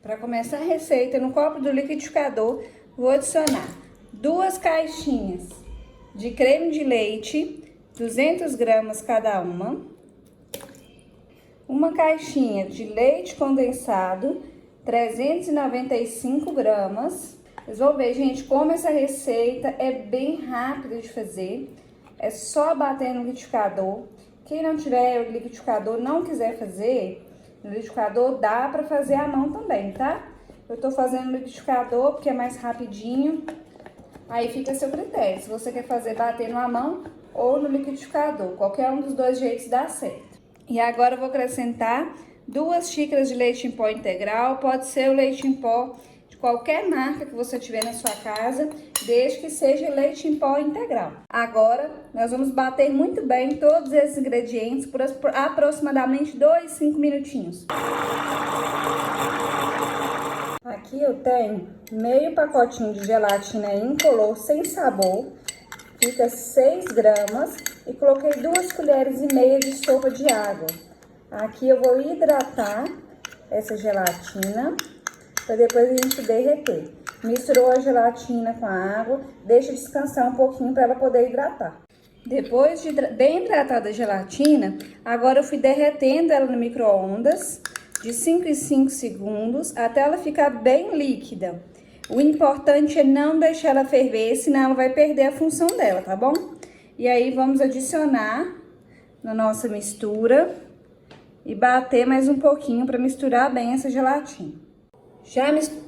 Para começar a receita, no copo do liquidificador, vou adicionar 2 caixinhas de creme de leite, 200 gramas cada uma caixinha de leite condensado, 395 gramas. Vocês vão ver, gente, como essa receita é bem rápida de fazer. É só bater no liquidificador. Quem não tiver o liquidificador, não quiser fazer, no liquidificador dá pra fazer à mão também, tá? Eu tô fazendo no liquidificador porque é mais rapidinho. Aí fica a seu critério, se você quer fazer batendo à mão ou no liquidificador. Qualquer um dos dois jeitos dá certo. E agora eu vou acrescentar 2 xícaras de leite em pó integral. Pode ser o leite em pó de qualquer marca que você tiver na sua casa, desde que seja leite em pó integral. Agora, nós vamos bater muito bem todos esses ingredientes por aproximadamente 5 minutinhos. Aqui eu tenho meio pacotinho de gelatina incolor sem sabor, fica 6 gramas, e coloquei 2 colheres e meia de sopa de água. Aqui eu vou hidratar essa gelatina para depois a gente derreter. Misturou a gelatina com a água, deixa descansar um pouquinho para ela poder hidratar. Depois de bem hidratada a gelatina, agora eu fui derretendo ela no micro-ondas de 5 em 5 segundos até ela ficar bem líquida. O importante é não deixar ela ferver, senão ela vai perder a função dela, tá bom? E aí vamos adicionar na nossa mistura e bater mais um pouquinho para misturar bem essa gelatina.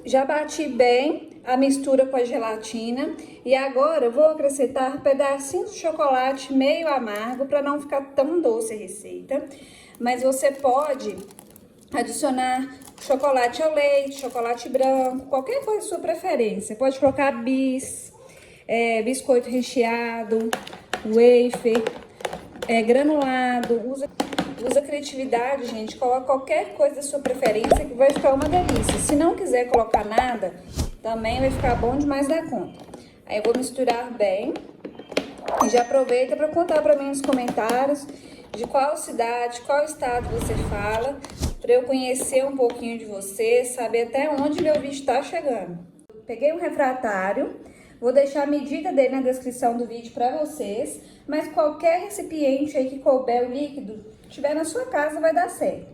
Já bati bem a mistura com a gelatina e agora eu vou acrescentar pedacinhos de chocolate meio amargo para não ficar tão doce a receita. Mas você pode adicionar chocolate ao leite, chocolate branco, qualquer coisa de sua preferência. Pode colocar biscoito recheado, wafer, granulado. Usa criatividade, gente. Coloca qualquer coisa da sua preferência que vai ficar uma delícia. Se não quiser colocar nada, também vai ficar bom demais da conta. Aí eu vou misturar bem. E já aproveita para contar para mim nos comentários de qual cidade, qual estado você fala, para eu conhecer um pouquinho de você, saber até onde meu vídeo está chegando. Peguei um refratário, vou deixar a medida dele na descrição do vídeo para vocês, mas qualquer recipiente aí que couber o líquido, tiver na sua casa, vai dar certo.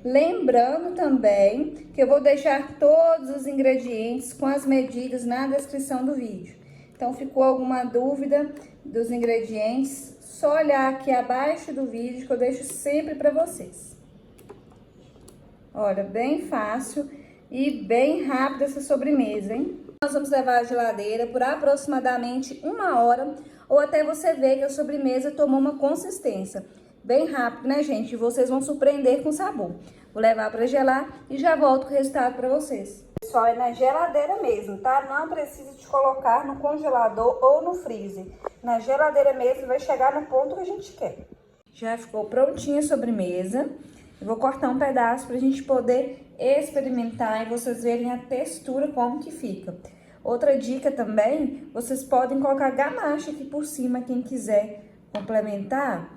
Lembrando também que eu vou deixar todos os ingredientes com as medidas na descrição do vídeo. Então, ficou alguma dúvida dos ingredientes, só olhar aqui abaixo do vídeo que eu deixo sempre para vocês. Olha, bem fácil e bem rápida essa sobremesa, hein? Nós vamos levar à geladeira por aproximadamente 1 hora ou até você ver que a sobremesa tomou uma consistência. Bem rápido, né, gente? E vocês vão surpreender com o sabor. Vou levar para gelar e já volto com o resultado para vocês. Pessoal, é na geladeira mesmo, tá? Não precisa de colocar no congelador ou no freezer. Na geladeira mesmo vai chegar no ponto que a gente quer. Já ficou prontinha a sobremesa. Eu vou cortar um pedaço pra gente poder experimentar e vocês verem a textura como que fica. Outra dica também, vocês podem colocar ganache aqui por cima, quem quiser complementar.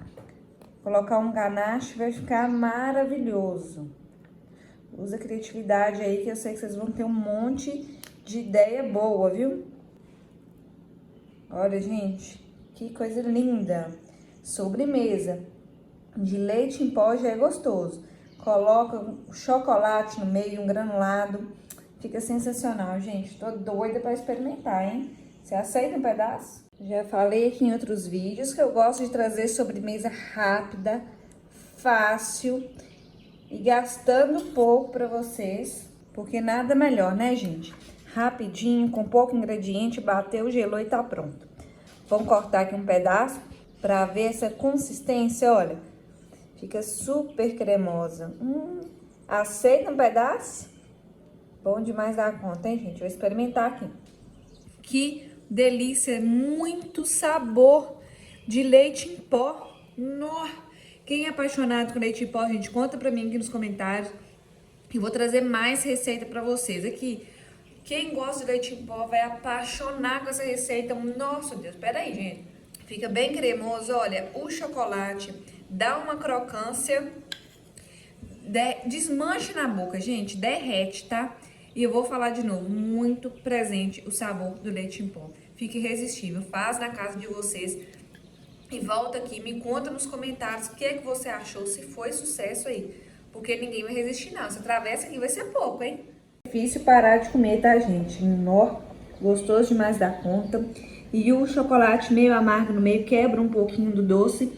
Colocar um ganache vai ficar maravilhoso. Usa criatividade aí que eu sei que vocês vão ter um monte de ideia boa, viu? Olha, gente, que coisa linda. Sobremesa de leite em pó já é gostoso. Coloca um chocolate no meio, um granulado. Fica sensacional, gente. Tô doida pra experimentar, hein? Você aceita um pedaço? Já falei aqui em outros vídeos que eu gosto de trazer sobremesa rápida, fácil e gastando pouco pra vocês. Porque nada melhor, né, gente? Rapidinho, com pouco ingrediente, bateu, gelou e tá pronto. Vamos cortar aqui um pedaço pra ver essa consistência, olha. Fica super cremosa. Aceita um pedaço? Bom demais da conta, hein, gente? Vou experimentar aqui. Que delícia! Muito sabor de leite em pó. Nossa! Quem é apaixonado com leite em pó, gente, conta pra mim aqui nos comentários. E vou trazer mais receita pra vocês aqui. Quem gosta de leite em pó vai apaixonar com essa receita. Nossa, Deus, peraí, gente. Fica bem cremoso, olha, o chocolate dá uma crocância, desmanche na boca, gente, derrete, tá? E eu vou falar de novo, muito presente o sabor do leite em pó. Fica irresistível, faz na casa de vocês. E volta aqui, me conta nos comentários o que é que você achou, se foi sucesso aí. Porque ninguém vai resistir não, essa travessa aqui vai ser pouco, hein? Difícil parar de comer, tá, gente? Nó, gostoso demais da conta. E o chocolate meio amargo no meio quebra um pouquinho do doce.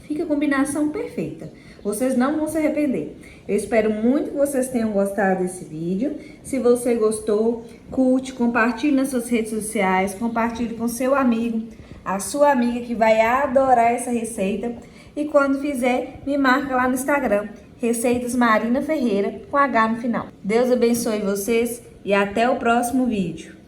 Fica a combinação perfeita. Vocês não vão se arrepender. Eu espero muito que vocês tenham gostado desse vídeo. Se você gostou, curte, compartilhe nas suas redes sociais, compartilhe com seu amigo, a sua amiga que vai adorar essa receita. E quando fizer, me marca lá no Instagram, Receitas Marina Ferreira, com H no final. Deus abençoe vocês e até o próximo vídeo.